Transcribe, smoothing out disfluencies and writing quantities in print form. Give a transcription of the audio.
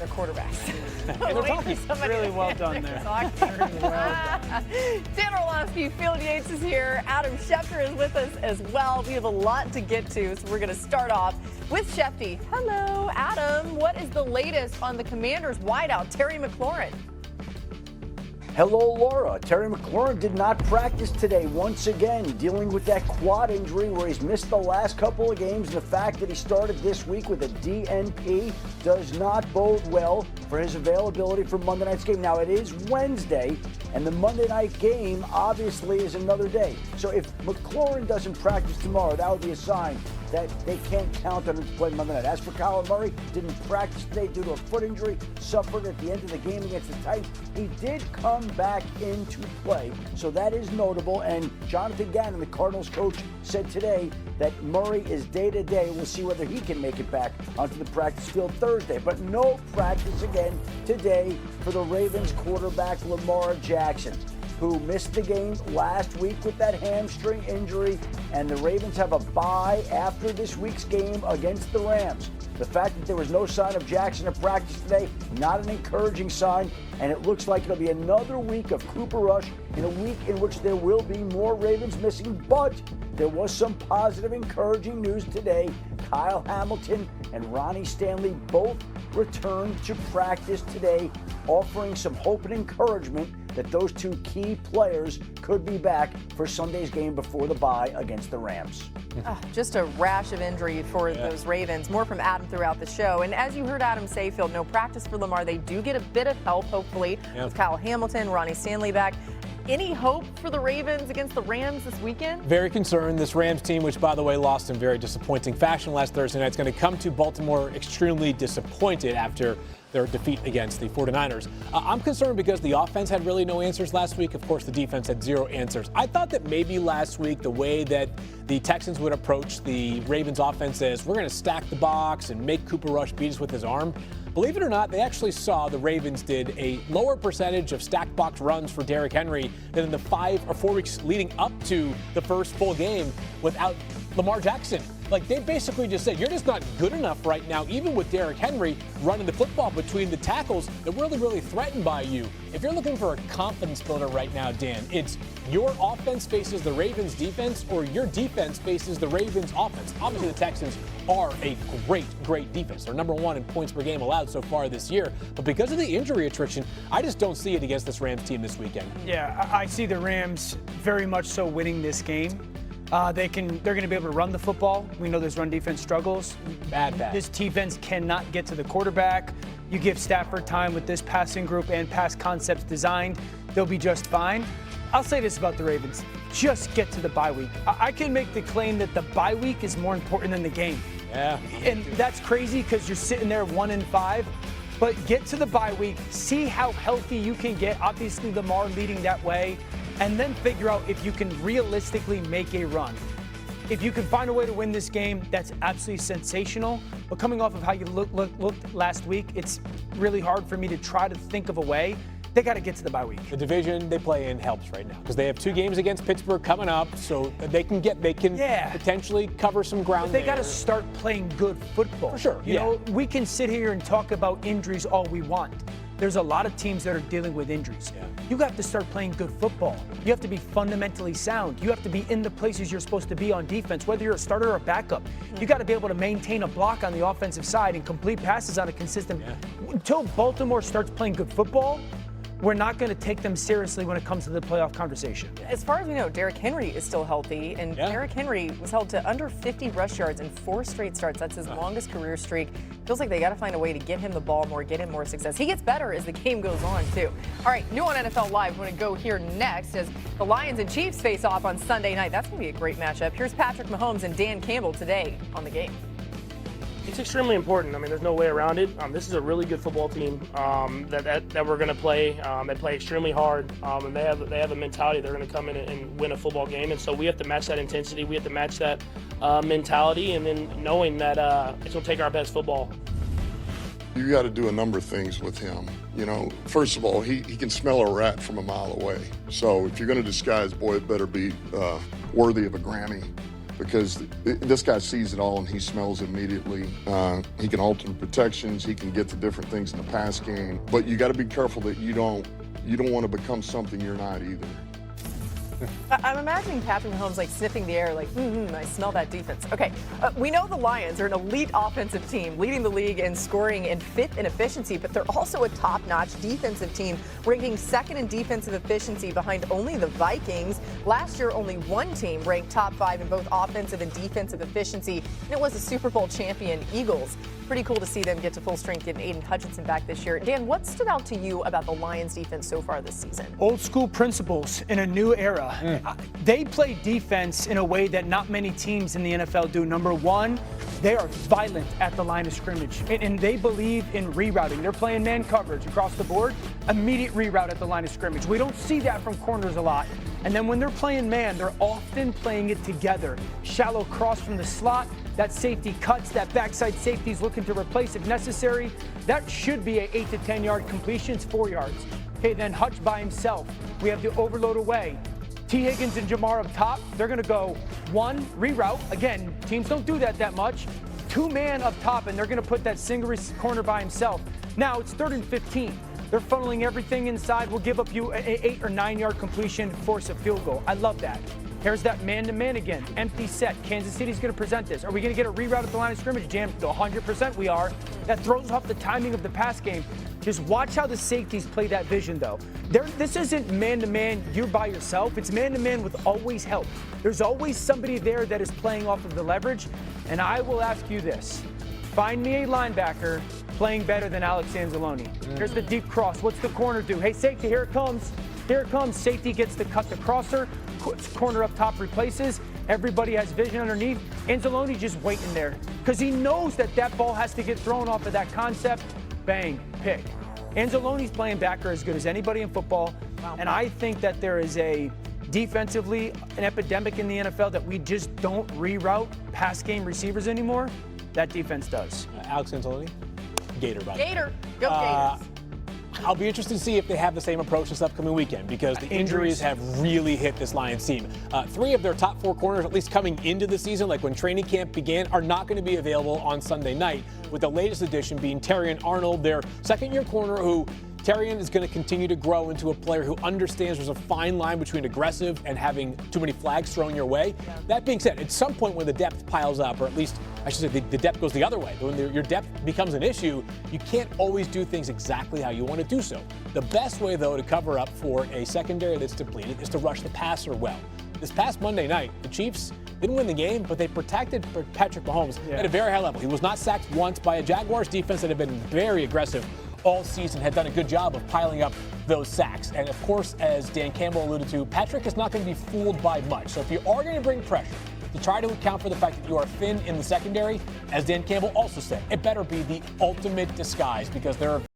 their quarterbacks. They're talking really well done there. Dan Orlovsky, Field Yates is here. Adam Schefter is with us as well. We have a lot to get to, so we're going to start off with Shefty. Hello, Adam. What is the latest on the Commanders' wideout, Terry McLaurin? Hello, Laura. Terry McLaurin did not practice today once again, dealing with that quad injury where he's missed the last couple of games. And the fact that he started this week with a DNP does not bode well for his availability for Monday night's game. Now, it is Wednesday, and the Monday night game obviously is another day. So if McLaurin doesn't practice tomorrow, that would be a sign that they can't count on him to play Monday night. As for Kyler Murray, didn't practice today due to a foot injury, suffered at the end of the game against the Titans. He did come back into play, so that is notable. And Jonathan Gannon, the Cardinals coach, said today that Murray is day-to-day. We'll see whether he can make it back onto the practice field Thursday. But no practice again today for the Ravens quarterback Lamar Jackson, who missed the game last week with that hamstring injury, and the Ravens have a bye after this week's game against the Rams. The fact that there was no sign of Jackson at practice today, not an encouraging sign, and it looks like it'll be another week of Cooper Rush in a week in which there will be more Ravens missing, but there was some positive, encouraging news today. Kyle Hamilton and Ronnie Stanley both returned to practice today, offering some hope and encouragement that those two key players could be back for Sunday's game before the bye against the Rams. Just a rash of injury for those Ravens. More from Adam throughout the show. And as you heard Adam say, Phil, no practice for Lamar. They do get a bit of help, hopefully, with Kyle Hamilton, Ronnie Stanley back. Any hope for the Ravens against the Rams this weekend? Very concerned. This Rams team, which, by the way, lost in very disappointing fashion last Thursday night, is going to come to Baltimore extremely disappointed after their defeat against the 49ers. I'm concerned because the offense had really no answers last week. Of course, the defense had zero answers. I thought that maybe last week the way that the Texans would approach the Ravens offense is we're going to stack the box and make Cooper Rush beat us with his arm. Believe it or not, they actually saw the Ravens did a lower percentage of stacked box runs for Derrick Henry than in the 5 or 4 weeks leading up to the first full game without Lamar Jackson. Like, they basically just said, you're just not good enough right now, even with Derrick Henry running the football between the tackles. They're really, really threatened by you. If you're looking for a confidence builder right now, Dan, it's your offense faces the Ravens defense or your defense faces the Ravens offense. Obviously, the Texans are a great defense. They're number one in points per game allowed so far this year. But because of the injury attrition, I just don't see it against this Rams team this weekend. Yeah, I see the Rams very much so winning this game. They're going to be able to run the football. We know there's run defense struggles. Bad. This defense cannot get to the quarterback. You give Stafford time with this passing group and pass concepts designed, they'll be just fine. I'll say this about the Ravens. Just get to the bye week. I can make the claim that the bye week is more important than the game. Yeah. And that's crazy because you're sitting there 1-5. But get to the bye week, see how healthy you can get. Obviously, Lamar leading that way. And then figure out if you can realistically make a run. If you can find a way to win this game, that's absolutely sensational. But coming off of how you looked last week, it's really hard for me to try to think of a way. They got to get to the bye week. The division they play in helps right now because they have 2 games against Pittsburgh coming up, so they can potentially cover some ground. But they got to start playing good football. For sure. You know, we can sit here and talk about injuries all we want. There's a lot of teams that are dealing with injuries. Yeah. You have to start playing good football. You have to be fundamentally sound. You have to be in the places you're supposed to be on defense, whether you're a starter or a backup. You got to be able to maintain a block on the offensive side and complete passes on a consistent. Until Baltimore starts playing good football, we're not going to take them seriously when it comes to the playoff conversation. As far as we know, Derrick Henry is still healthy, and Derrick Henry was held to under 50 rush yards in 4 straight starts. That's his longest career streak. Feels like they got to find a way to get him the ball more, get him more success. He gets better as the game goes on, too. All right, new on NFL Live. We're going to go here next as the Lions and Chiefs face off on Sunday night. That's going to be a great matchup. Here's Patrick Mahomes and Dan Campbell today on the game. It's extremely important. I mean, there's no way around it. This is a really good football team that we're going to play. They play extremely hard, and they have a mentality. They're going to come in and win a football game, and so we have to match that intensity. We have to match that mentality, and then knowing that it's going to take our best football. You got to do a number of things with him. You know, first of all, he can smell a rat from a mile away. So if you're going to disguise, boy, it better be worthy of a Grammy. because this guy sees it all and he smells it immediately. He can alter protections. He can get to different things in the pass game. But you got to be careful that you don't want to become something you're not either. I'm imagining Patrick Mahomes like sniffing the air like, I smell that defense. Okay, we know the Lions are an elite offensive team, leading the league in scoring and fifth in efficiency, but they're also a top-notch defensive team, ranking second in defensive efficiency behind only the Vikings. Last year, only one team ranked top 5 in both offensive and defensive efficiency, and it was the Super Bowl champion Eagles. Pretty cool to see them get to full strength, getting Aiden Hutchinson back this year. Dan, what stood out to you about the Lions defense so far this season? Old school principles in a new era. They play defense in a way that not many teams in the NFL do. Number one, they are violent at the line of scrimmage, and they believe in rerouting. They're playing man coverage across the board, immediate reroute at the line of scrimmage. We don't see that from corners a lot. And then when they're playing man, they're often playing it together. Shallow cross from the slot, that safety cuts, that backside safety is looking to replace if necessary. That should be an 8 to 10 yard completion, it's 4 yards. Okay, then Hutch by himself. We have the overload away. T. Higgins and Jamar up top, they're gonna go one, reroute. Again, teams don't do that much. 2-man up top, and they're gonna put that single corner by himself. Now it's 3rd and 15. They're funneling everything inside. We'll give up you an 8 or 9 yard completion, force a field goal. I love that. Here's that man-to-man again. Empty set. Kansas City's going to present this. Are we going to get a reroute at the line of scrimmage? Jam, 100% we are. That throws off the timing of the pass game. Just watch how the safeties play that vision, though. This isn't man-to-man, you're by yourself. It's man-to-man with always help. There's always somebody there that is playing off of the leverage. And I will ask you this. Find me a linebacker playing better than Alex Anzalone. Here's the deep cross. What's the corner do? Hey, safety, here it comes. Here it comes. Safety gets to cut the crosser. Corner up top replaces. Everybody has vision underneath. Anzalone just waiting there because he knows that ball has to get thrown off of that concept. Bang, pick. Anzalone's playing backer as good as anybody in football. And I think that there is a defensively an epidemic in the NFL that we just don't reroute pass game receivers anymore. That defense does. Alex Anzalone? Gator, by the way. Gator. Go Gators. I'll be interested to see if they have the same approach this upcoming weekend because the injuries have really hit this Lions team. 3 of their top 4 corners, at least coming into the season, like when training camp began, are not going to be available on Sunday night, with the latest addition being Terrion Arnold, their second-year corner, who Terrion is going to continue to grow into a player who understands there's a fine line between aggressive and having too many flags thrown your way. Yeah. That being said, at some point when the depth piles up, or at least I should say the depth goes the other way, when your depth becomes an issue, you can't always do things exactly how you want to do so. The best way, though, to cover up for a secondary that's depleted is to rush the passer well. This past Monday night, the Chiefs didn't win the game, but they protected Patrick Mahomes at a very high level. He was not sacked once by a Jaguars defense that had been very aggressive all season, had done a good job of piling up those sacks. And of course, as Dan Campbell alluded to, Patrick is not going to be fooled by much. So if you are going to bring pressure, to try to account for the fact that you are thin in the secondary, as Dan Campbell also said, it better be the ultimate disguise because there are